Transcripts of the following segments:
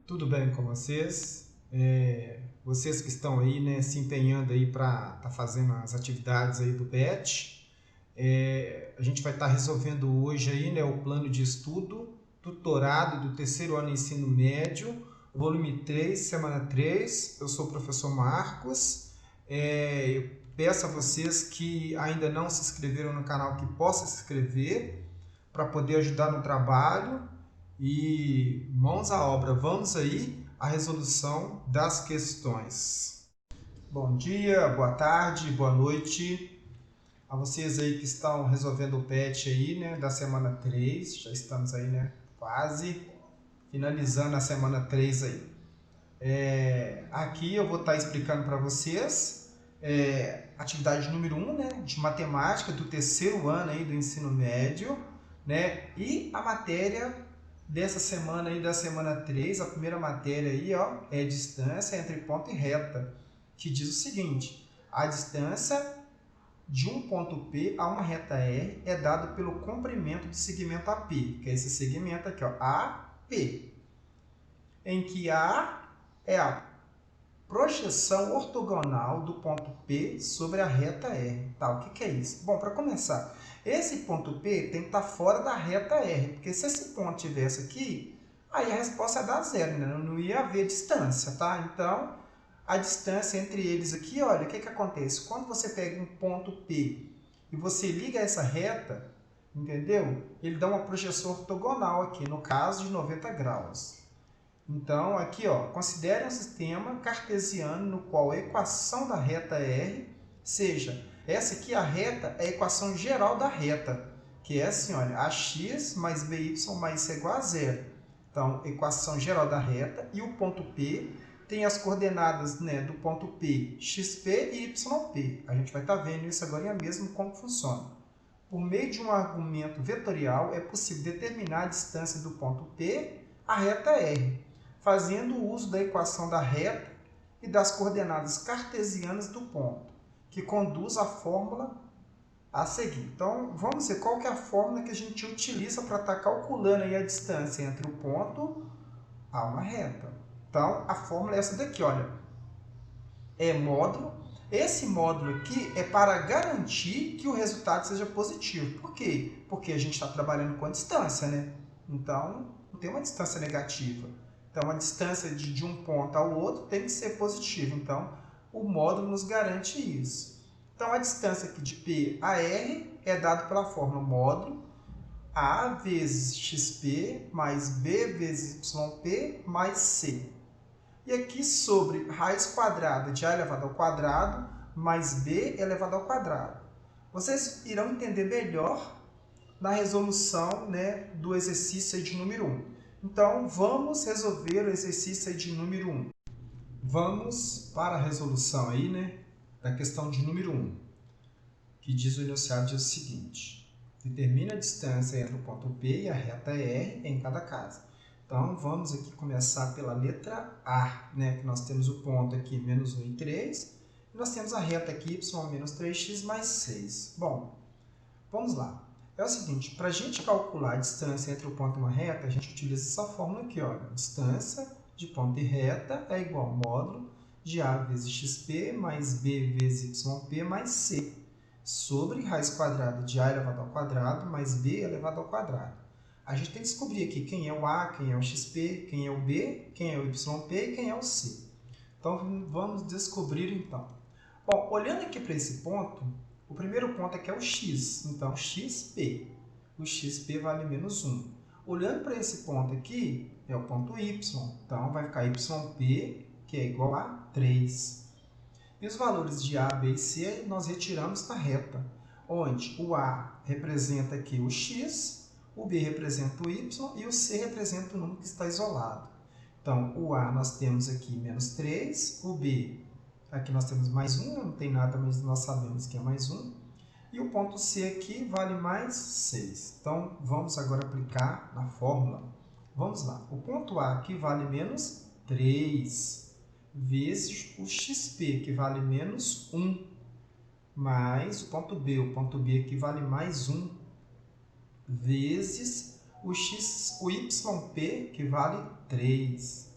Tudo bem com vocês? Vocês que estão aí, né, se empenhando aí para estar fazendo as atividades aí do PET, a gente vai estar resolvendo hoje aí, né, o plano de estudo, tutorado do terceiro ano ensino médio, volume 3, semana 3. Eu sou o professor Marcos. Eu peço a vocês que ainda não se inscreveram no canal que possam se inscrever para poder ajudar no trabalho. E mãos à obra, vamos aí à resolução das questões. Bom dia, boa tarde, boa noite a vocês aí que estão resolvendo o PET aí, né, da semana 3. Já estamos aí, né, quase finalizando a semana 3 aí. Aqui eu vou estar explicando para vocês atividade número 1, né, de matemática do terceiro ano aí do ensino médio, né, e a matéria dessa semana aí, da semana 3, a primeira matéria aí, ó, é distância entre ponto e reta, que diz o seguinte: a distância de um ponto P a uma reta R é dada pelo comprimento do segmento AP, que é esse segmento aqui, ó, AP, em que A é a projeção ortogonal do ponto P sobre a reta R. Tá, o que é isso? Bom, para começar, esse ponto P tem que estar fora da reta R, porque se esse ponto tivesse aqui, aí a resposta ia dar zero, né? Não ia haver distância, tá? Então, a distância entre eles aqui, olha, o que acontece? Quando você pega um ponto P e você liga essa reta, entendeu? Ele dá uma projeção ortogonal aqui, no caso de 90 graus. Então, aqui, ó, considere um sistema cartesiano no qual a equação da reta R seja, essa aqui, a reta, é a equação geral da reta, que é assim, olha, ax mais by mais c igual a zero. Então, equação geral da reta, e o ponto P tem as coordenadas, né, do ponto P, xp e yp. A gente vai estar vendo isso agora mesmo, como funciona. Por meio de um argumento vetorial, é possível determinar a distância do ponto P à reta R, fazendo uso da equação da reta e das coordenadas cartesianas do ponto, que conduz à fórmula a seguir. Então, vamos ver qual que é a fórmula que a gente utiliza para estar calculando aí a distância entre o ponto a uma reta. Então, a fórmula é essa daqui, olha. É módulo. Esse módulo aqui é para garantir que o resultado seja positivo. Por quê? Porque a gente está trabalhando com a distância, né? Então, não tem uma distância negativa. Então, a distância de um ponto ao outro tem que ser positiva. Então, o módulo nos garante isso. Então, a distância aqui de P a R é dada pela fórmula módulo A vezes XP mais B vezes YP mais C. E aqui sobre raiz quadrada de A elevado ao quadrado mais B elevado ao quadrado. Vocês irão entender melhor na resolução, né, do exercício de número 1. Então, vamos resolver o exercício de número 1. Vamos para a resolução aí, né, da questão de número 1, que diz o enunciado diz o seguinte: determina a distância entre o ponto P e a reta R em cada caso. Então, vamos aqui começar pela letra A, né, que nós temos o ponto aqui, menos 1 e 3, e nós temos a reta aqui, y menos 3x mais 6. Bom, vamos lá. É o seguinte, para a gente calcular a distância entre o ponto e uma reta, a gente utiliza essa fórmula aqui, olha. Distância de ponto e reta é igual ao módulo de A vezes xp mais B vezes yp mais C, sobre raiz quadrada de A elevado ao quadrado mais B elevado ao quadrado. A gente tem que descobrir aqui quem é o A, quem é o XP, quem é o B, quem é o YP e quem é o C. Então, vamos descobrir então. Bom, olhando aqui para esse ponto, o primeiro ponto aqui é o X, então XP. O XP vale menos 1. Olhando para esse ponto aqui, é o ponto Y, então vai ficar YP, que é igual a 3. E os valores de A, B e C nós retiramos da reta, onde o A representa aqui o X, o B representa o Y e o C representa o número que está isolado. Então, o A nós temos aqui menos 3, o B, aqui nós temos mais 1, não tem nada, mas nós sabemos que é mais 1. E o ponto C aqui vale mais 6. Então, vamos agora aplicar na fórmula. Vamos lá. O ponto A aqui vale menos 3, vezes o XP, que vale menos 1, mais o ponto B aqui vale mais 1, vezes o YP, que vale 3.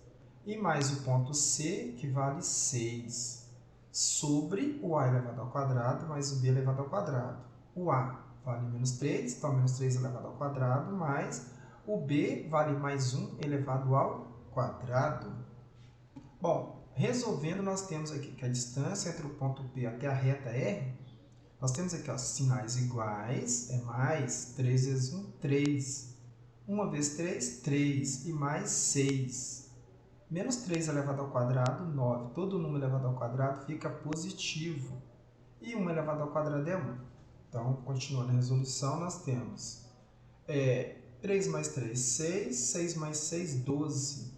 e mais o ponto C, que vale 6, sobre o A elevado ao quadrado mais o B elevado ao quadrado. O A vale menos 3, então menos 3 elevado ao quadrado, mais o B vale mais 1 elevado ao quadrado. Bom, resolvendo, nós temos aqui que a distância entre o ponto P até a reta R, nós temos aqui, ó, sinais iguais, é mais 3 vezes 1, 3. 1 vezes 3, 3, e mais 6. Menos 3 elevado ao quadrado, 9. Todo número elevado ao quadrado fica positivo. E 1 elevado ao quadrado é 1. Então, continuando a resolução, nós temos 3 mais 3, 6. 6 mais 6, 12.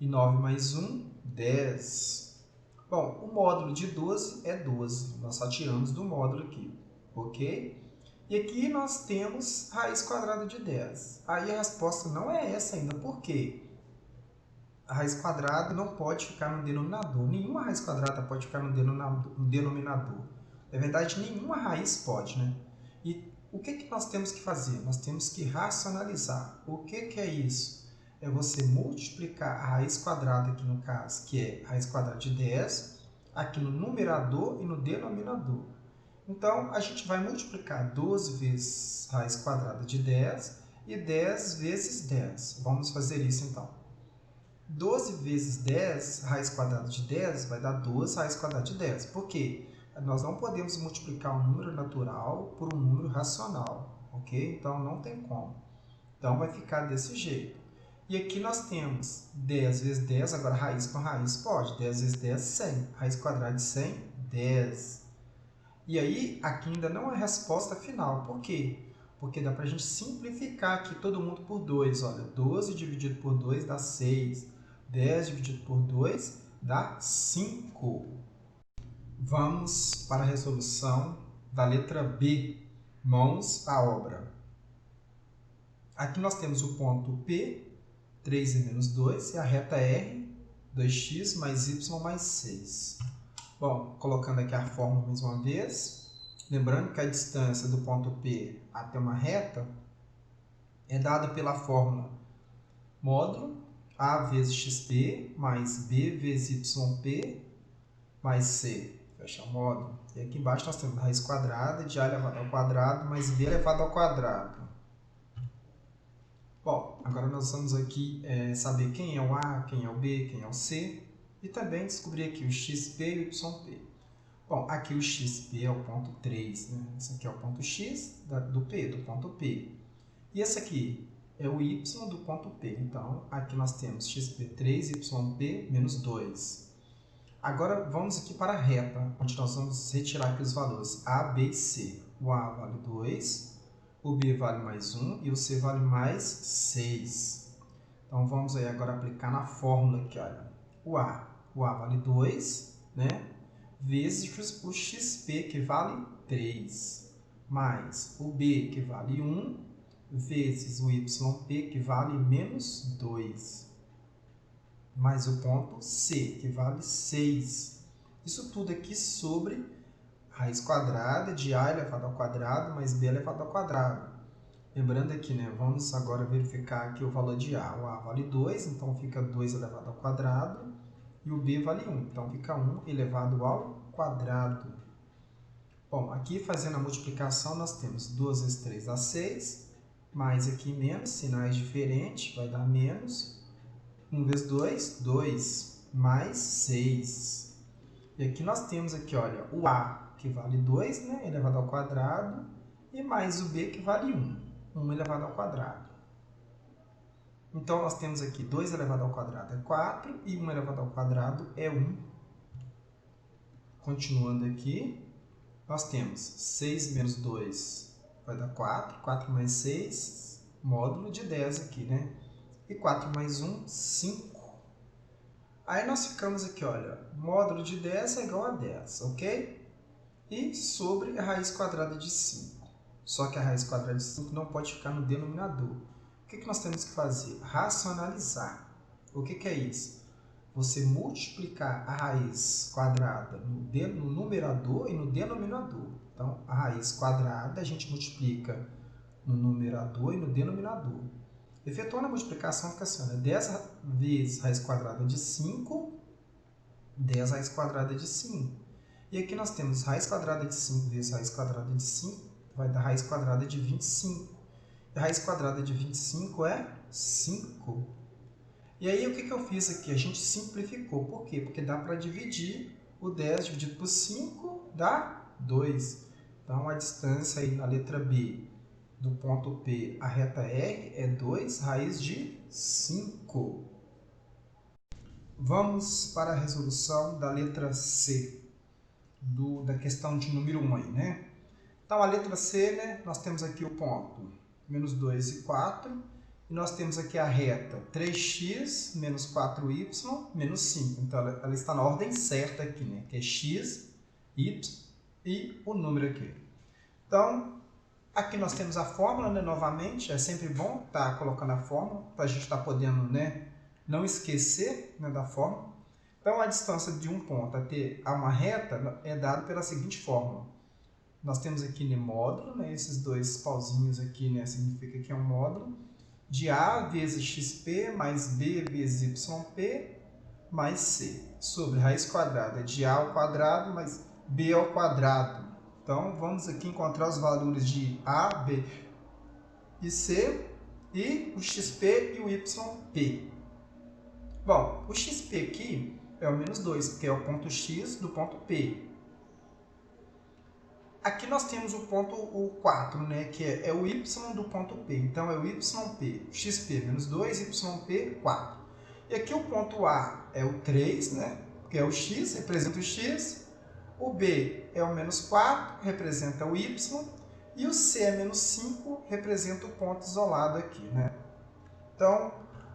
E 9 mais 1, 10. Bom, o módulo de 12 é 12. Nós só tiramos do módulo aqui, ok? E aqui nós temos raiz quadrada de 10. Aí a resposta não é essa ainda. Por quê? A raiz quadrada não pode ficar no denominador. Nenhuma raiz quadrada pode ficar no denominador. Na verdade, nenhuma raiz pode, né? E o que nós temos que fazer? Nós temos que racionalizar. O que é isso? É você multiplicar a raiz quadrada, aqui no caso, que é a raiz quadrada de 10, aqui no numerador e no denominador. Então, a gente vai multiplicar 12 vezes raiz quadrada de 10 e 10 vezes 10. Vamos fazer isso, então. 12 vezes 10, raiz quadrada de 10, vai dar 12 raiz quadrada de 10. Por quê? Nós não podemos multiplicar um número natural por um número racional, ok? Então, não tem como. Então, vai ficar desse jeito. E aqui nós temos 10 vezes 10, agora raiz com raiz pode. 10 vezes 10, 100. Raiz quadrada de 100, 10. E aí, aqui ainda não é a resposta final. Por quê? Porque dá para a gente simplificar aqui todo mundo por 2. Olha, 12 dividido por 2 dá 6. 10 dividido por 2 dá 5. Vamos para a resolução da letra B. Mãos à obra. Aqui nós temos o ponto P, 3 e menos 2, e a reta R, 2x mais y mais 6. Bom, colocando aqui a fórmula mais uma vez, lembrando que a distância do ponto P até uma reta é dada pela fórmula módulo A vezes xp mais B vezes yp mais C. Fecha o módulo. E aqui embaixo nós temos a raiz quadrada de A elevado ao quadrado mais B elevado ao quadrado. Bom, agora nós vamos aqui saber quem é o A, quem é o B, quem é o C e também descobrir aqui o XP e o YP. Bom, aqui o XP é o ponto 3, né? Esse aqui é o ponto X do P, do ponto P. E esse aqui é o Y do ponto P. Então, aqui nós temos XP3, YP menos 2. Agora, vamos aqui para a reta, onde nós vamos retirar aqui os valores A, B e C. O A vale 2. O B vale mais 1 e o C vale mais 6. Então, vamos aí agora aplicar na fórmula aqui, olha. O A vale 2, né? Vezes o XP, que vale 3, mais o B, que vale 1, vezes o YP, que vale menos 2, mais o ponto C, que vale 6. Isso tudo aqui sobre raiz quadrada de A elevado ao quadrado mais B elevado ao quadrado. Lembrando aqui, né, vamos agora verificar aqui o valor de A. O A vale 2, então fica 2 elevado ao quadrado. E o B vale 1, então fica 1 elevado ao quadrado. Bom, aqui fazendo a multiplicação, nós temos 2 vezes 3 dá 6, mais aqui menos, sinais diferentes, vai dar menos. 1 vezes 2, 2, mais 6. E aqui nós temos aqui, olha, o A, que vale 2, né, elevado ao quadrado, e mais o B, que vale 1, 1 elevado ao quadrado. Então, nós temos aqui 2 elevado ao quadrado é 4 e 1 elevado ao quadrado é 1. Continuando aqui, nós temos 6 menos 2 vai dar 4, 4 mais 6, módulo de 10 aqui, né? E 4 mais 1, 5. Aí nós ficamos aqui, olha, módulo de 10 é igual a 10, ok? E sobre a raiz quadrada de 5. Só que a raiz quadrada de 5 não pode ficar no denominador. O que nós temos que fazer? Racionalizar. O que é isso? Você multiplicar a raiz quadrada no numerador e no denominador. Então, a raiz quadrada a gente multiplica no numerador e no denominador. Efetuando a multiplicação, fica assim, né? 10 vezes raiz quadrada de 5, 10 raiz quadrada de 5. E aqui nós temos raiz quadrada de 5 vezes raiz quadrada de 5, vai dar raiz quadrada de 25. E a raiz quadrada de 25 é 5. E aí, o que eu fiz aqui? A gente simplificou. Por quê? Porque dá para dividir o 10 dividido por 5, dá 2. Então, a distância aí na letra B, do ponto P à reta R, é 2 raiz de 5. Vamos para a resolução da letra C, da questão de número 1 aí, né? Então, a letra C, né, nós temos aqui o ponto menos 2 e 4. E nós temos aqui a reta 3x menos 4y menos 5. Então, ela está na ordem certa aqui, né? Que é x, y e o número aqui. Então, aqui nós temos a fórmula, né? Novamente, é sempre bom estar colocando a fórmula para a gente estar podendo, né, não esquecer, né, da fórmula. Então, a distância de um ponto até a uma reta é dada pela seguinte fórmula. Nós temos aqui, né, módulo, né? Esses dois pauzinhos aqui, né, significa que é um módulo de A vezes xp mais B vezes yp mais C, sobre raiz quadrada de A ao quadrado mais B ao quadrado. Então, vamos aqui encontrar os valores de A, B e C e o xp e o yp. Bom, o xp aqui é o menos 2, porque é o ponto X do ponto P. Aqui nós temos o ponto 4, né, que é o y do ponto P. Então, é o yp, xp menos 2, yp 4. E aqui o ponto A é o 3, né, que é o x, representa o x. O B é o menos 4, representa o y. E o C é menos 5, representa o ponto isolado aqui, né. Então,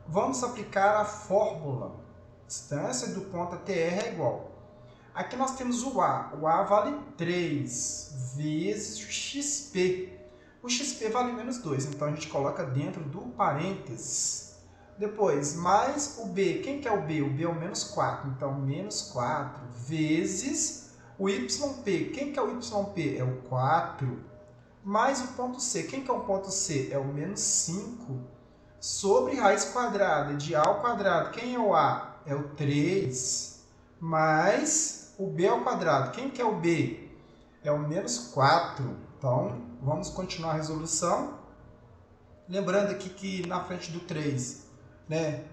vamos aplicar a fórmula. Distância do ponto até R é igual. Aqui nós temos o A. O A vale 3 vezes o XP. O XP vale menos 2, então a gente coloca dentro do parênteses. Depois, mais o B. Quem que é o B? O B é o menos 4, então menos 4 vezes o YP. Quem que é o YP? É o 4. Mais o ponto C. Quem que é o ponto C? É o menos 5. Sobre raiz quadrada de A ao quadrado. Quem é o A? É o 3. Mais o B ao quadrado. Quem que é o B? É o menos 4. Então, vamos continuar a resolução. Lembrando aqui que na frente do 3, né,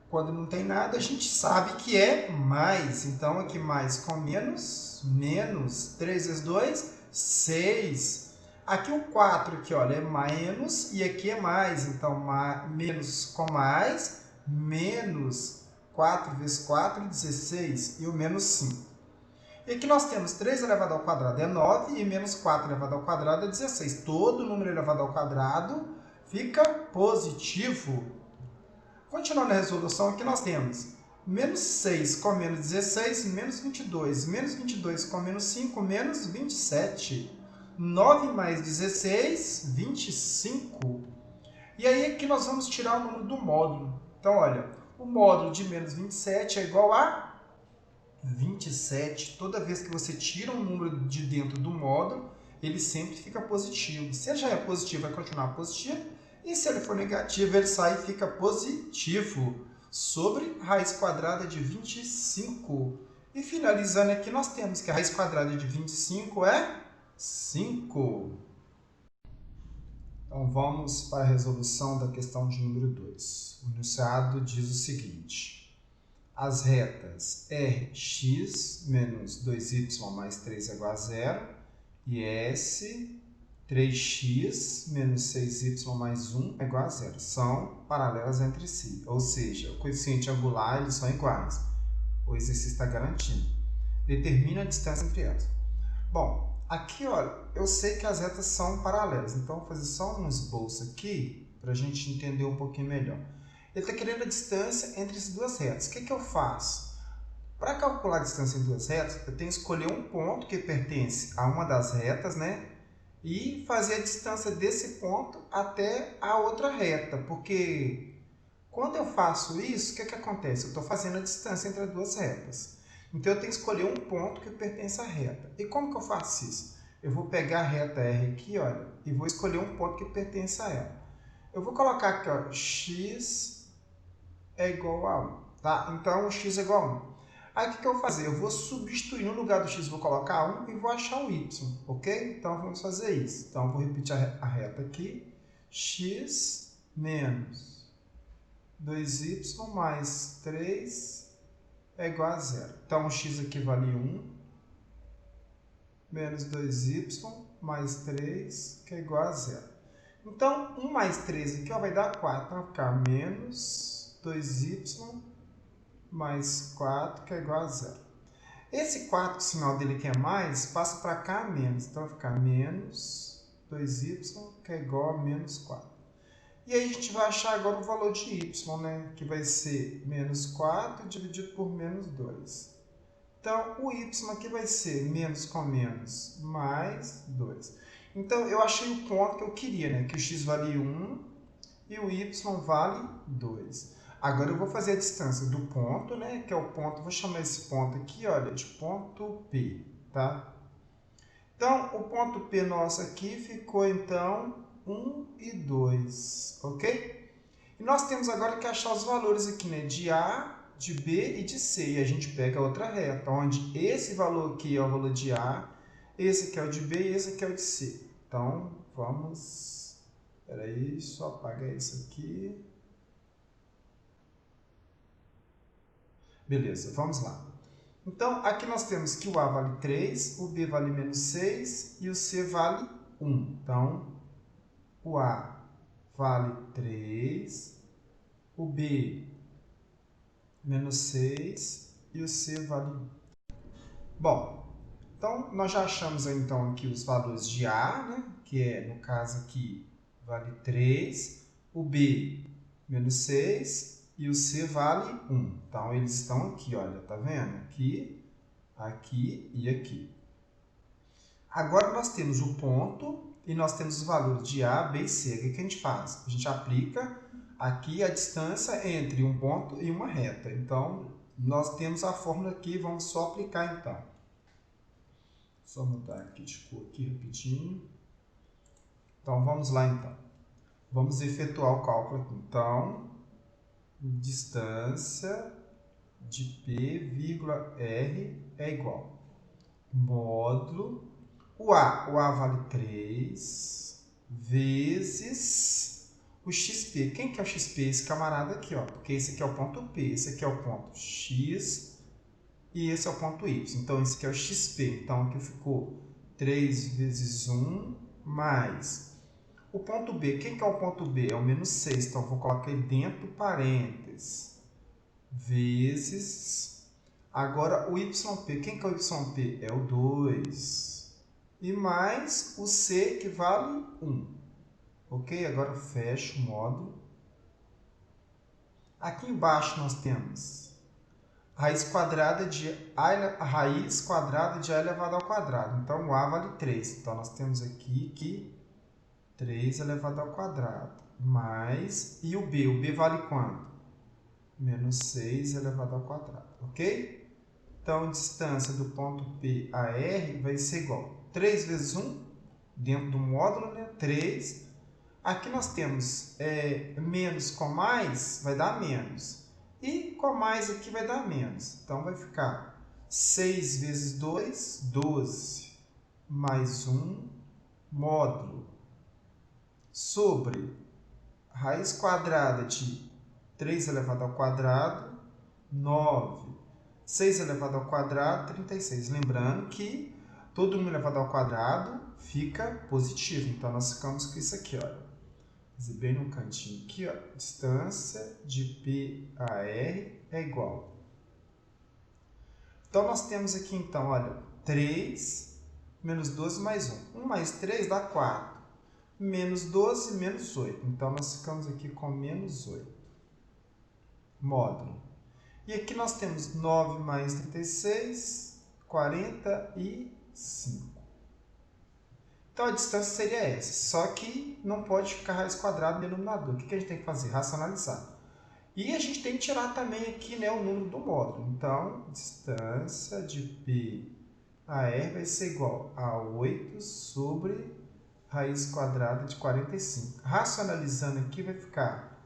quando não tem nada, a gente sabe que é mais. Então, aqui mais com menos, menos. 3 vezes 2, 6. Aqui o 4, aqui, olha, é menos e aqui é mais. Então, menos com mais, menos 4 vezes 4, 16. E o menos 5. E aqui nós temos 3 elevado ao quadrado é 9 e menos 4 elevado ao quadrado é 16. Todo número elevado ao quadrado fica positivo. Continuando a resolução, aqui nós temos menos 6 com menos 16, menos 22. Menos 22 com menos 5, menos 27. 9 mais 16, 25. E aí aqui nós vamos tirar o número do módulo. Então, olha, o módulo de menos 27 é igual a 27. Toda vez que você tira um número de dentro do módulo, ele sempre fica positivo. Se ele já é positivo, vai continuar positivo. E se ele for negativo, ele sai e fica positivo. Sobre raiz quadrada de 25. E finalizando aqui, nós temos que a raiz quadrada de 25 é 5. Então, vamos para a resolução da questão de número 2. O enunciado diz o seguinte. As retas Rx menos 2y mais 3 é igual a 0 e S 3x menos 6y mais 1 é igual a 0. São paralelas entre si, ou seja, o coeficiente angular eles são iguais. O exercício está garantido. Determina a distância entre elas. Bom, aqui olha, eu sei que as retas são paralelas, então vou fazer só um esboço aqui para a gente entender um pouquinho melhor. Ele está querendo a distância entre as duas retas. O que eu faço? Para calcular a distância entre duas retas, eu tenho que escolher um ponto que pertence a uma das retas, né? E fazer a distância desse ponto até a outra reta. Porque quando eu faço isso, o que acontece? Eu estou fazendo a distância entre as duas retas. Então, eu tenho que escolher um ponto que pertence à reta. E como que eu faço isso? Eu vou pegar a reta R aqui, olha, e vou escolher um ponto que pertence a ela. Eu vou colocar aqui, ó, x é igual a 1, tá? Então, x é igual a 1. Aí, o que eu vou fazer? Eu vou substituir no lugar do x, vou colocar 1 e vou achar o y, ok? Então, vamos fazer isso. Então, eu vou repetir a reta aqui. X menos 2y mais 3 é igual a 0. Então, o x aqui vale 1, menos 2y mais 3, que é igual a 0. Então, 1 mais 3 aqui ó, vai dar 4. Então, vai ficar menos 2y mais 4, que é igual a 0. Esse 4, o sinal dele que é mais, passa para cá menos. Então, vai ficar menos 2y, que é igual a menos 4. E aí, a gente vai achar agora o valor de y, né? Que vai ser menos 4 dividido por menos 2. Então, o y aqui vai ser menos com menos, mais 2. Então, eu achei o ponto que eu queria, né? Que o x vale 1 e o y vale 2. Agora, eu vou fazer a distância do ponto, né? Que é o ponto, vou chamar esse ponto aqui, olha, de ponto P, tá? Então, o ponto P nosso aqui ficou, então, 1 e 2, ok? E nós temos agora que achar os valores aqui, né? De A, de B e de C. E a gente pega a outra reta, onde esse valor aqui é o valor de A, esse aqui é o de B e esse aqui é o de C. Então, vamos... Espera aí, só apagar isso aqui. Beleza, vamos lá. Então, aqui nós temos que o A vale 3, o B vale menos 6 e o C vale 1. Então, o A vale 3, o B menos 6 e o C vale 1. Bom, então nós já achamos então aqui os valores de A, né? Que é, no caso aqui, vale 3, o B menos 6 e o C vale 1. Então, eles estão aqui, olha, tá vendo? Aqui, aqui e aqui. Agora, nós temos o ponto e nós temos os valores de A, B e C. O que a gente faz? A gente aplica aqui a distância entre um ponto e uma reta. Então, nós temos a fórmula aqui, vamos só aplicar então. Só mudar aqui de cor aqui rapidinho. Então, vamos lá então. Vamos efetuar o cálculo aqui. Então, distância de P, vírgula, R é igual. Módulo. O A vale 3 vezes o XP. Quem que é o XP? Esse camarada aqui, ó. Porque esse aqui é o ponto P, esse aqui é o ponto X e esse é o ponto Y. Então, esse aqui é o XP. Então, aqui ficou 3 vezes 1 mais... O ponto B, quem que é o ponto B? É o menos 6, então vou colocar ele dentro do parênteses. Vezes... Agora, o YP, quem que é o YP? É o 2. E mais o C, que vale 1. Ok? Agora fecho o módulo. Aqui embaixo nós temos a raiz quadrada de A elevado ao quadrado. Então, o A vale 3. Então, nós temos aqui que 3 elevado ao quadrado. Mais, e o B vale quanto? Menos 6 elevado ao quadrado, ok? Então, a distância do ponto P a R vai ser igual a 3 vezes 1, dentro do módulo, né? 3. Aqui nós temos menos com mais, vai dar menos. E com mais aqui vai dar menos. Então, vai ficar 6 vezes 2, 12, mais 1, módulo, sobre raiz quadrada de 3 elevado ao quadrado, 9, 6 elevado ao quadrado, 36. Lembrando que todo 1 elevado ao quadrado fica positivo. Então, nós ficamos com isso aqui, olha. Fazer bem no cantinho aqui, ó. Distância de P a R é igual. Então, nós temos aqui, então, olha, 3 menos 12 mais 1. 1 mais 3 dá 4. Menos 12, menos 8. Então, nós ficamos aqui com menos 8. Módulo. E aqui nós temos 9 mais 36, 45. Então, a distância seria essa. Só que não pode ficar raiz quadrada no denominador. O que a gente tem que fazer? Racionalizar. E a gente tem que tirar também aqui, né, o número do módulo. Então, distância de P a R vai ser igual a 8 sobre raiz quadrada de 45. Racionalizando aqui vai ficar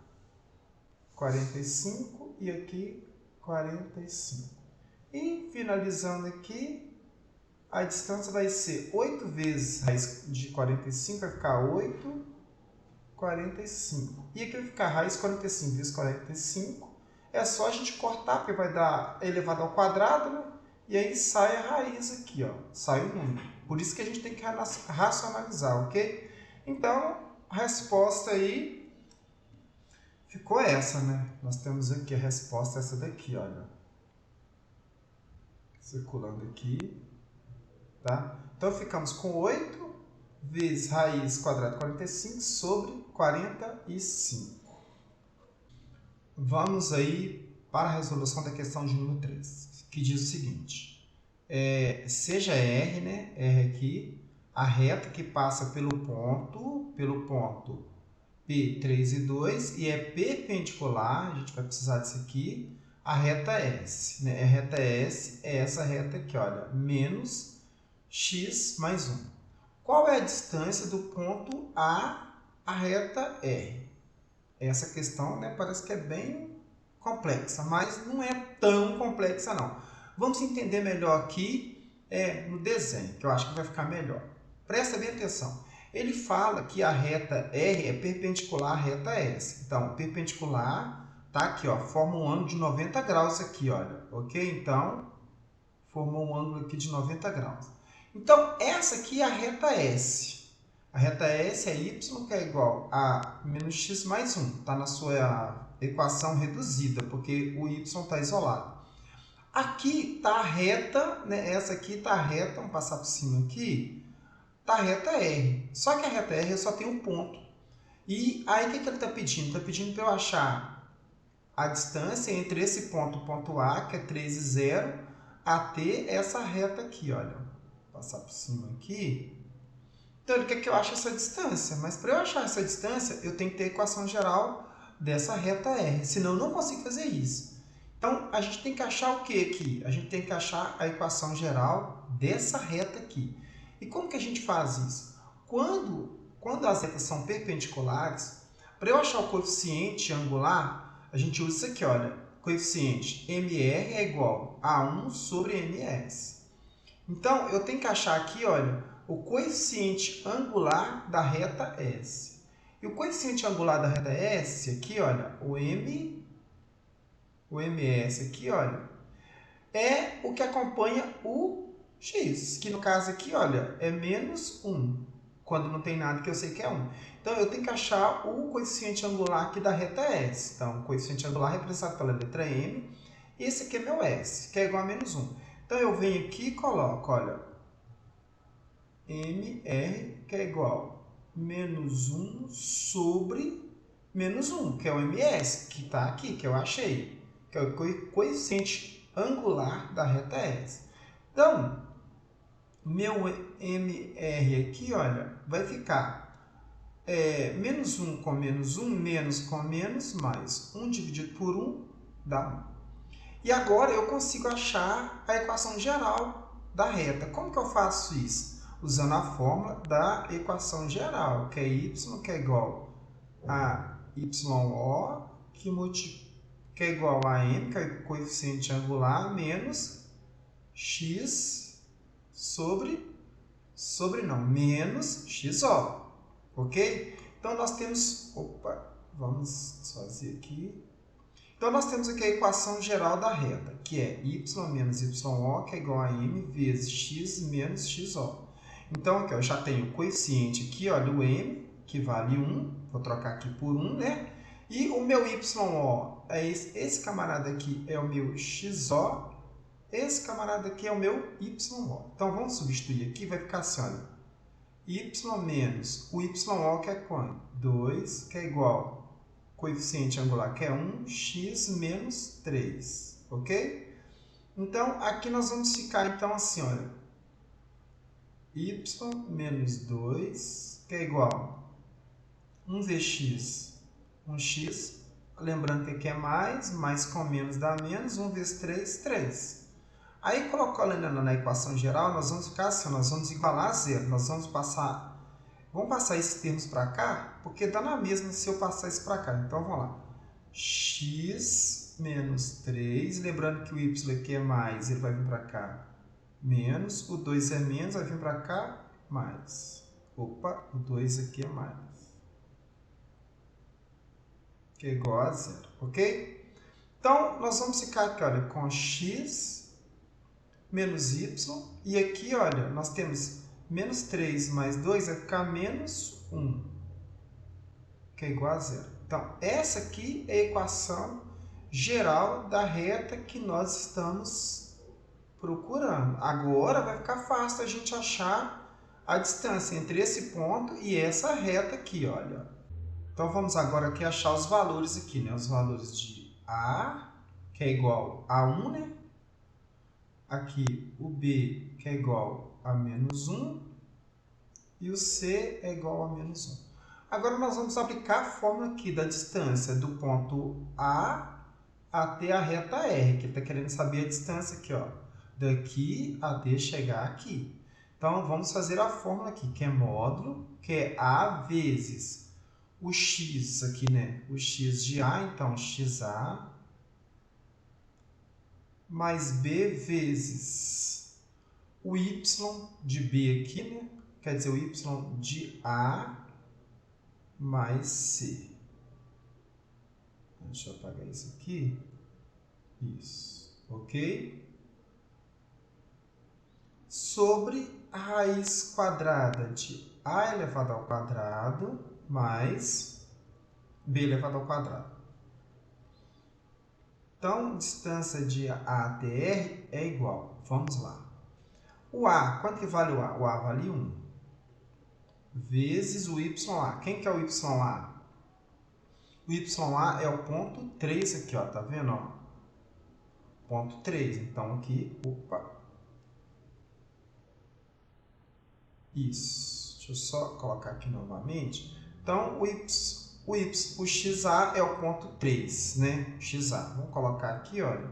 45 e aqui 45. E finalizando aqui, a distância vai ser 8 vezes raiz de 45, vai ficar 8, 45. E aqui vai ficar raiz 45 vezes 45. É só a gente cortar, porque vai dar elevado ao quadrado, né? E aí sai a raiz aqui, ó. Sai o número. Por isso que a gente tem que racionalizar, ok? Então, a resposta aí ficou essa, né? Nós temos aqui a resposta, essa daqui, olha. Circulando aqui, tá? Então, ficamos com 8 vezes raiz quadrada de 45 sobre 45. Vamos aí para a resolução da questão de número 3, que diz o seguinte. Seja R, né? R aqui, a reta que passa pelo ponto P3 e 2 e é perpendicular, a gente vai precisar disso aqui, a reta S. Né? A reta S é essa reta aqui, olha, menos x mais 1. Qual é a distância do ponto A à reta R? Essa questão, né, parece que é bem complexa, mas não é tão complexa não. Vamos entender melhor aqui no desenho, que eu acho que vai ficar melhor. Presta bem atenção. Ele fala que a reta R é perpendicular à reta S. Então, perpendicular, tá aqui, ó, forma um ângulo de 90 graus aqui, olha, ok? Então, formou um ângulo aqui de 90 graus. Então, essa aqui é a reta S. A reta S é y, que é igual a menos x mais 1. Está na sua equação reduzida, porque o y está isolado. Aqui está a reta, né? Essa aqui está a reta, vamos passar por cima aqui, está a reta R. Só que a reta R só tem um ponto. E aí o que ele está pedindo? Está pedindo para eu achar a distância entre esse ponto A, que é 3 e 0, até essa reta aqui, olha. Vou passar por cima aqui. Então, ele quer que eu ache essa distância, mas para eu achar essa distância, eu tenho que ter a equação geral dessa reta R, senão eu não consigo fazer isso. Então, a gente tem que achar o que aqui? A gente tem que achar a equação geral dessa reta aqui. E como que a gente faz isso? Quando as retas são perpendiculares, para eu achar o coeficiente angular, a gente usa isso aqui, olha, coeficiente MR é igual a 1 sobre MS. Então, eu tenho que achar aqui, olha, o coeficiente angular da reta S. E o coeficiente angular da reta S aqui, olha, o MS aqui, olha, é o que acompanha o x, que no caso aqui, olha, é menos 1, quando não tem nada que eu sei que é 1. Então, eu tenho que achar o coeficiente angular aqui da reta S. Então, o coeficiente angular é representado pela letra M, e esse aqui é meu S, que é igual a menos 1. Então, eu venho aqui e coloco, olha, MR, que é igual a menos 1 sobre menos 1, que é o MS, que está aqui, que eu achei, que é o coeficiente angular da reta S. Então, meu MR aqui, olha, vai ficar menos 1 com menos 1, menos com menos, mais 1 dividido por 1 dá 1. E agora eu consigo achar a equação geral da reta. Como que eu faço isso? Usando a fórmula da equação geral, que é y, que é igual a YO, que é igual a M, que é o coeficiente angular, menos x menos XO, ok? Então, nós temos, vamos fazer aqui. Então, nós temos aqui a equação geral da reta, que é y menos YO, que é igual a M vezes x menos XO. Então, aqui eu já tenho o coeficiente aqui, olha, o M, que vale 1, vou trocar aqui por 1, né? E o meu YO, esse camarada aqui é o meu XO, esse camarada aqui é o meu YO. Então, vamos substituir aqui, vai ficar assim, olha, y menos o YO, que é quanto? 2, que é igual coeficiente angular, que é 1, x menos 3, ok? Então, aqui nós vamos ficar, então, assim, olha, y menos 2, que é igual a 1 vezes x, 1x, lembrando que aqui é mais com menos dá menos, 1 vezes 3, 3. Aí, colocando na equação geral, nós vamos ficar assim, nós vamos igualar a zero, nós vamos passar Vamos passar esses termos para cá, porque dá na mesma se eu passar isso para cá. Então, vamos lá. X menos 3, lembrando que o y aqui é mais, ele vai vir para cá, menos, o 2 é menos, vai vir para cá, mais. Opa, o 2 aqui é mais. Que é igual a 0, ok? Então, nós vamos ficar aqui, olha, com x menos y, e aqui, olha, nós temos menos 3 mais 2 vai ficar menos 1, que é igual a 0. Então, essa aqui é a equação geral da reta que nós estamos procurando. Agora vai ficar fácil a gente achar a distância entre esse ponto e essa reta aqui, olha. Então, vamos agora aqui achar os valores aqui, né? Os valores de A, que é igual a 1, né? Aqui o B, que é igual a menos 1, e o C é igual a menos 1. Agora, nós vamos aplicar a fórmula aqui da distância do ponto A até a reta R, que ele está querendo saber a distância aqui, ó, daqui até chegar aqui. Então, vamos fazer a fórmula aqui, que é módulo, que é A vezes o x aqui, né? O x de A, então, xa, mais B vezes o y de B aqui, né? Quer dizer, o y de A mais C. Deixa eu apagar isso aqui. Isso, ok? Sobre a raiz quadrada de A elevado ao quadrado mais B elevado ao quadrado. Então, distância de A até R é igual. Vamos lá. O A, quanto que vale o A? O A vale 1. Vezes o YA. Quem que é o YA? O YA é o ponto 3 aqui, ó. Tá vendo, ó? Ponto 3. Então, aqui, opa. Isso. Deixa eu só colocar aqui novamente. Então, o XA é o ponto 3, né? XA. Vamos colocar aqui, olha.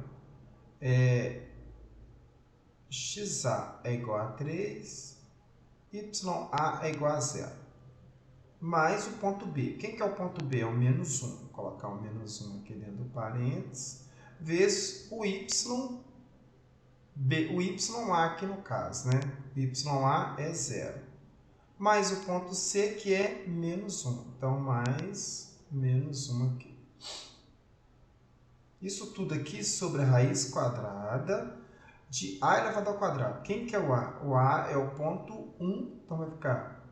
XA é igual a 3, YA é igual a 0. Mais o ponto B. Quem que é o ponto B? É o menos 1. Vou colocar o menos 1 aqui dentro do parênteses. Vezes o YA aqui no caso, né? O YA é 0. Mais o ponto C, que é menos 1. Então, mais menos 1 aqui. Isso tudo aqui sobre a raiz quadrada de A elevado ao quadrado. Quem que é o A? O A é o ponto 1. Então, vai ficar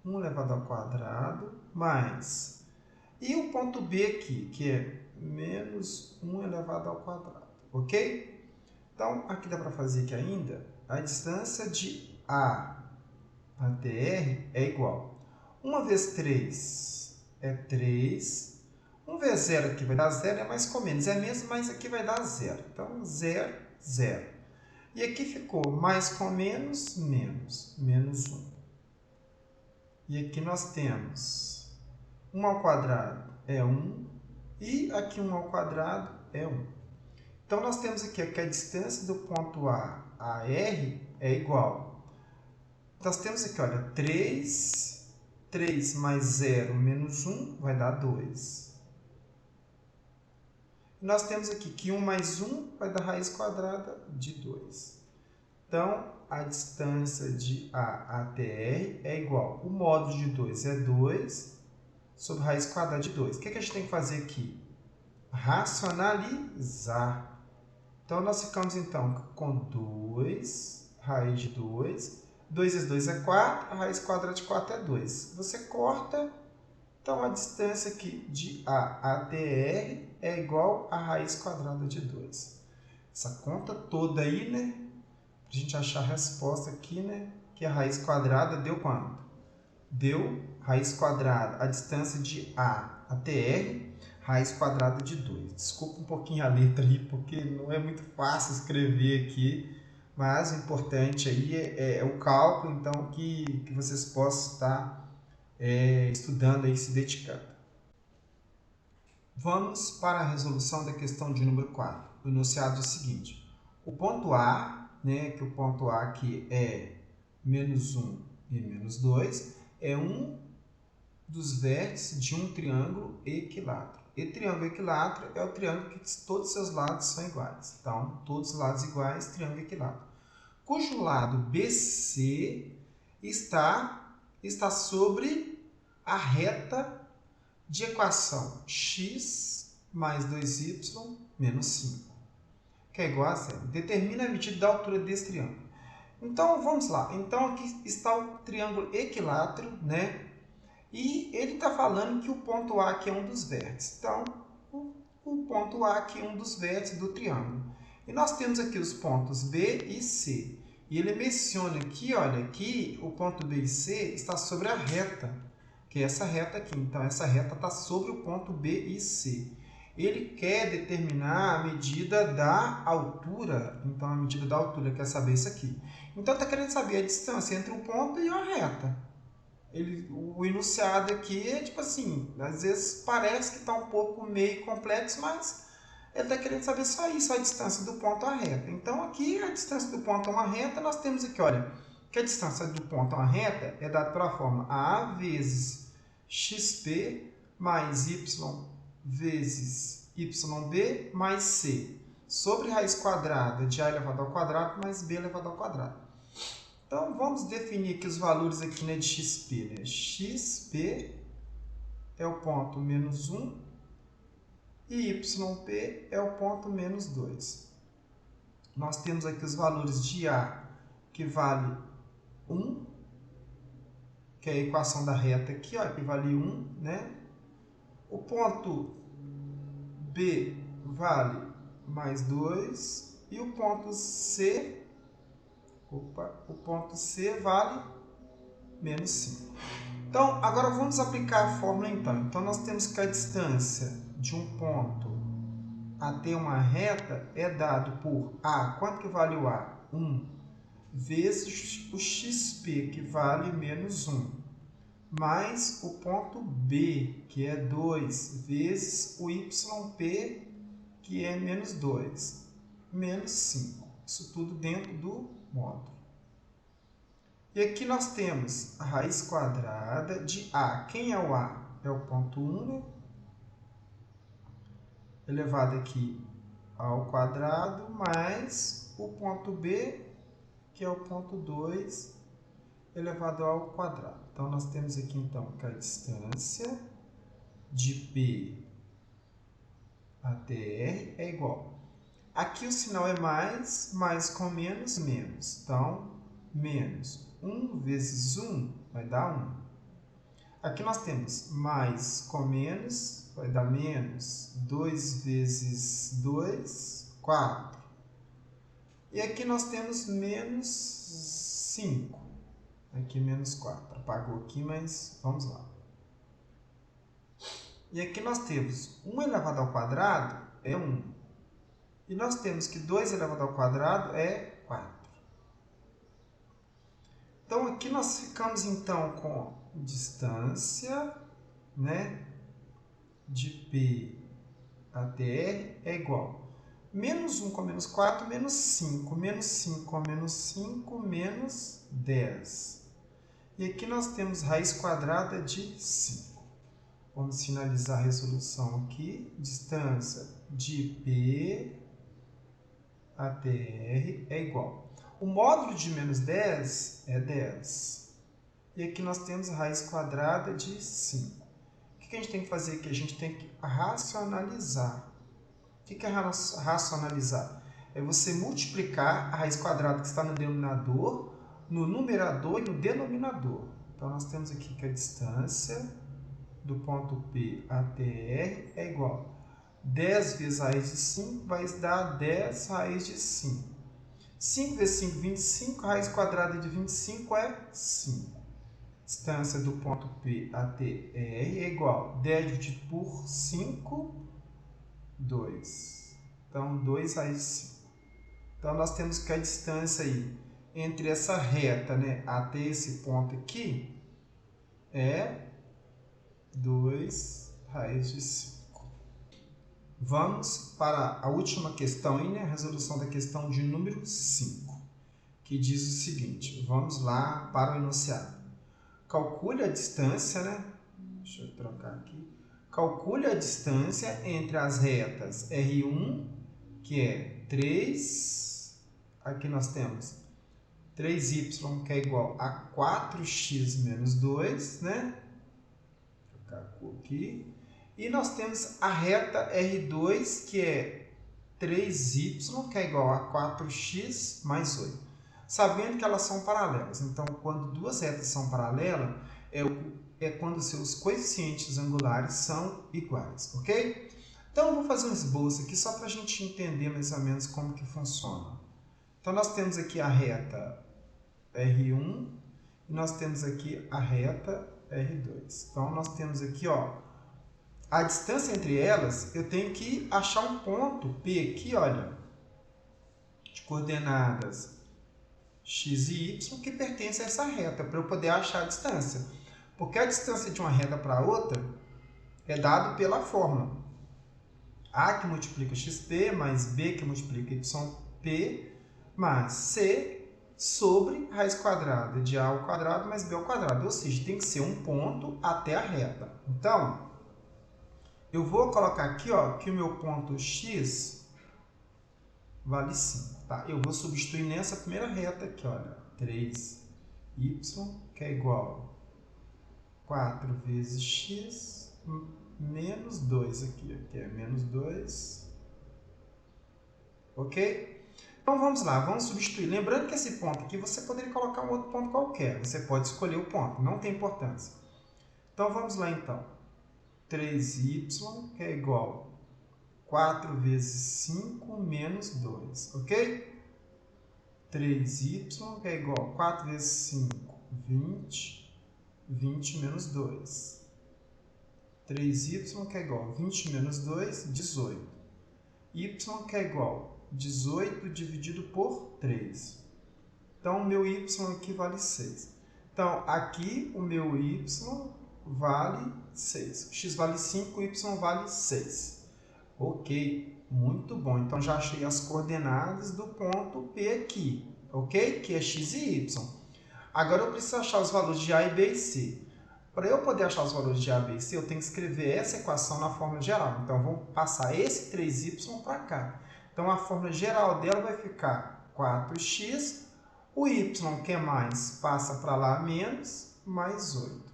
1 elevado ao quadrado mais... E o ponto B aqui, que é menos 1 elevado ao quadrado. Ok? Então, aqui dá para fazer aqui ainda. A distância de A até R é igual. 1 vezes 3 é 3. 1 vezes 0 aqui vai dar 0, é mais com menos. É menos, mas aqui vai dar 0. Então, 0, 0. E aqui ficou mais com menos, menos. Menos 1. E aqui nós temos 1 ao quadrado é 1. E aqui 1 ao quadrado é 1. Então, nós temos aqui que a distância do ponto A a R é igual. Nós temos aqui, olha, 3 mais 0 menos 1 vai dar 2. E nós temos aqui que 1 mais 1 vai dar raiz quadrada de 2. Então, a distância de A até R é igual. O módulo de 2 é 2 sobre raiz quadrada de 2. O que a gente tem que fazer aqui? Racionalizar. Então, nós ficamos, então, com 2, raiz de 2. 2 vezes 2 é 4, a raiz quadrada de 4 é 2. Você corta, então a distância aqui de A até R é igual a raiz quadrada de 2. Essa conta toda aí, né? Para a gente achar a resposta aqui, né? Que a raiz quadrada deu quanto? Deu raiz quadrada, a distância de A até R, raiz quadrada de 2. Desculpa um pouquinho a letra aí, porque não é muito fácil escrever aqui. Mas o importante aí é o cálculo, então, que vocês possam estar estudando aí, se dedicando. Vamos para a resolução da questão de número 4. O enunciado é o seguinte. O ponto A, né, que o ponto A aqui é menos 1 e menos 2, é um dos vértices de um triângulo equilátero. E triângulo equilátero é o triângulo que todos os seus lados são iguais. Então, todos os lados iguais, triângulo equilátero. Cujo lado BC está sobre a reta de equação x mais 2y menos 5, que é igual a zero. Determina a medida da altura desse triângulo. Então, vamos lá. Então, aqui está o triângulo equilátero, né? E ele está falando que o ponto A aqui é um dos vértices. Então, o ponto A aqui é um dos vértices do triângulo. E nós temos aqui os pontos B e C. E ele menciona aqui, olha, que o ponto B e C está sobre a reta, que é essa reta aqui. Então, essa reta está sobre o ponto B e C. Ele quer determinar a medida da altura. Então, a medida da altura quer saber isso aqui. Então, está querendo saber a distância entre o ponto e a reta. O enunciado aqui é tipo assim, às vezes parece que está um pouco meio complexo, mas ele está querendo saber só isso, a distância do ponto à reta. Então, aqui, a distância do ponto a uma reta, nós temos aqui, olha, que a distância do ponto a uma reta é dada pela forma A vezes XP mais Y vezes YB mais C, sobre raiz quadrada de A elevado ao quadrado mais B elevado ao quadrado. Então, vamos definir aqui os valores aqui, né, de XP. Né? XP é o ponto menos 1 e YP é o ponto menos 2. Nós temos aqui os valores de A, que vale 1, que é a equação da reta aqui, ó, que vale 1. Né? O ponto B vale mais 2 e o ponto C... o ponto C vale menos 5. Então, agora vamos aplicar a fórmula então. Então, nós temos que a distância de um ponto até uma reta é dado por A. Quanto que vale o A? 1. Vezes o XP, que vale menos 1. Mais o ponto B, que é 2. Vezes o YP, que é menos 2. Menos 5. Isso tudo dentro do módulo. E aqui nós temos a raiz quadrada de A. Quem é o A? É o ponto 1, elevado aqui ao quadrado, mais o ponto B, que é o ponto 2, elevado ao quadrado. Então, nós temos aqui, então, que a distância de P até R é igual. Aqui o sinal é mais, mais com menos, menos. Então, menos 1 vezes 1 vai dar 1. Aqui nós temos mais com menos, vai dar menos 2 vezes 2, 4. E aqui nós temos menos 5. Aqui menos 4. Apagou aqui, mas vamos lá. E aqui nós temos 1 elevado ao quadrado é 1. E nós temos que 2 elevado ao quadrado é 4. Então, aqui nós ficamos, então, com distância, né, de P até R é igual. Menos 1 com menos 4, menos 5. Menos 5 com menos 5, menos 10. E aqui nós temos raiz quadrada de 5. Vamos finalizar a resolução aqui. Distância de P até R é igual. O módulo de menos 10 é 10. E aqui nós temos a raiz quadrada de 5. O que a gente tem que fazer aqui? A gente tem que racionalizar. O que é racionalizar? É você multiplicar a raiz quadrada que está no denominador, no numerador e no denominador. Então, nós temos aqui que a distância do ponto P até R é igual. 10 vezes a raiz de 5 vai dar 10 raiz de 5. 5 vezes 5, 25. A raiz quadrada de 25 é 5. Distância do ponto P até R é igual. 10 dividido por 5, 2. Então, 2 raiz de 5. Então, nós temos que a distância aí entre essa reta, né, até esse ponto aqui é 2 raiz de 5. Vamos para a última questão, aí, né? A resolução da questão de número 5, que diz o seguinte. Vamos lá para o enunciado. calcule a distância, né? Deixa eu trocar aqui. Calcule a distância entre as retas R1, que é 3, aqui nós temos 3y, que é igual a 4x menos 2, né? Vou trocar a cor aqui. E nós temos a reta R2, que é 3y, que é igual a 4x mais 8. Sabendo que elas são paralelas. Então, quando duas retas são paralelas, é quando seus coeficientes angulares são iguais, ok? Então, eu vou fazer um esboço aqui só para a gente entender mais ou menos como que funciona. Então, nós temos aqui a reta R1 e nós temos aqui a reta R2. Então, nós temos aqui, ó, a distância entre elas, eu tenho que achar um ponto P aqui, olha, de coordenadas x e y, que pertence a essa reta, para eu poder achar a distância. Porque a distância de uma reta para outra é dado pela fórmula. A que multiplica xp, mais B que multiplica yp, mais C sobre raiz quadrada de A ao quadrado mais B ao quadrado. Ou seja, tem que ser um ponto até a reta. Então, eu vou colocar aqui, ó, que o meu ponto x vale 5. Tá? Eu vou substituir nessa primeira reta aqui, olha, 3y, que é igual a 4 vezes x menos 2 aqui, que é menos 2. Ok? Então vamos lá, vamos substituir. Lembrando que esse ponto aqui você poderia colocar um outro ponto qualquer. Você pode escolher o ponto, não tem importância. Então vamos lá então. 3y, que é igual a 4 vezes 5 menos 2, ok? 3y, que é igual a 4 vezes 5, 20, 20 menos 2. 3y, que é igual a 20 menos 2, 18. Y, que é igual a 18 dividido por 3. Então, o meu y aqui vale 6. Então, aqui o meu y vale 6. X vale 5, y vale 6. Ok, muito bom. Então, já achei as coordenadas do ponto P aqui, ok? Que é x e y. Agora, eu preciso achar os valores de A e B e C. Para eu poder achar os valores de A, B e C, eu tenho que escrever essa equação na fórmula geral. Então, vamos passar esse 3y para cá. Então, a fórmula geral dela vai ficar 4x. O y, que é mais, passa para lá menos, mais 8.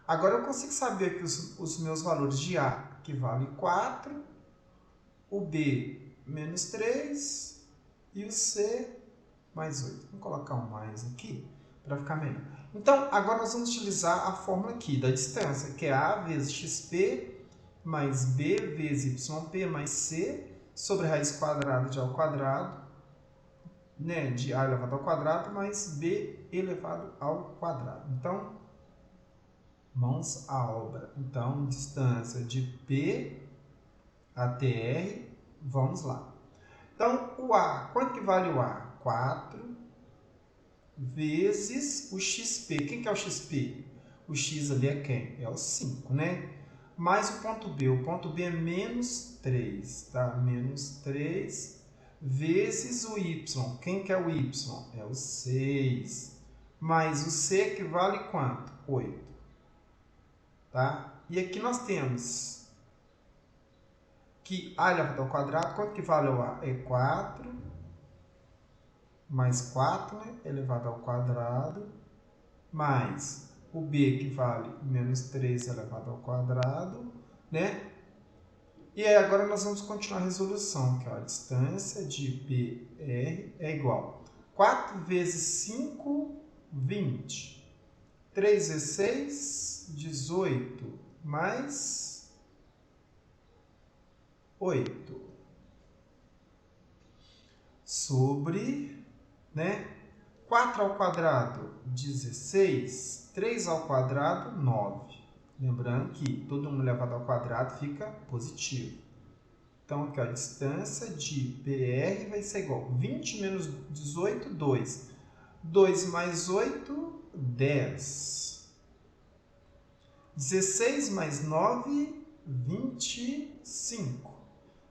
Agora, eu consigo saber que os meus valores de A, que vale 4, o B, menos 3, e o C, mais 8. Vou colocar um mais aqui, para ficar melhor. Então, agora nós vamos utilizar a fórmula aqui da distância, que é A vezes xp, mais B vezes yp, mais C, sobre a raiz quadrada de A ao quadrado, né, de A elevado ao quadrado, mais B elevado ao quadrado. Então, mãos à obra. Então, distância de P até R, vamos lá. Então, o A, quanto que vale o A? 4 vezes o XP. Quem que é o XP? O X ali é quem? É o 5, né? Mais o ponto B. O ponto B é menos 3, tá? Menos 3 vezes o Y. Quem que é o Y? É o 6. Mais o C, que vale quanto? 8. Tá? E aqui nós temos que A elevado ao quadrado, quanto que vale o A? É 4 mais 4, né, elevado ao quadrado, mais o B, que vale menos 3 elevado ao quadrado, né? E aí agora nós vamos continuar a resolução, que é a distância de PR é igual a 4 vezes 5, 20. 3 vezes 6, 18, mais 8. Sobre... né? 4 ao quadrado, 16. 3 ao quadrado, 9. Lembrando que todo mundo elevado ao quadrado fica positivo. Então, aqui, ó, a distância de PR vai ser igual a 20 menos 18, 2. 2 mais 8, 10. 16 mais 9, 25.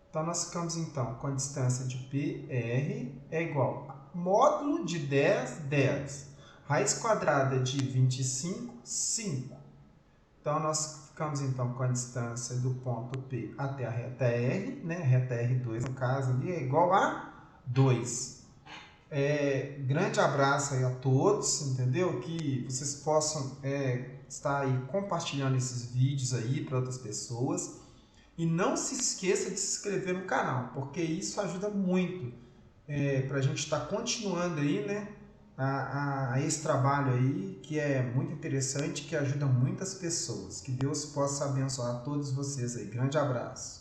Então, nós ficamos, então, com a distância de PR é igual a módulo de 10, 10. Raiz quadrada de 25, 5. Então, nós ficamos então com a distância do ponto P até a reta R, né? A reta R2, no caso, ali é igual a 2. Grande abraço aí a todos, entendeu? Que vocês possam estar aí compartilhando esses vídeos aí para outras pessoas. E não se esqueça de se inscrever no canal, porque isso ajuda muito para a gente estar continuando aí, né? A esse trabalho aí, que é muito interessante, que ajuda muitas pessoas. Que Deus possa abençoar todos vocês aí. Grande abraço.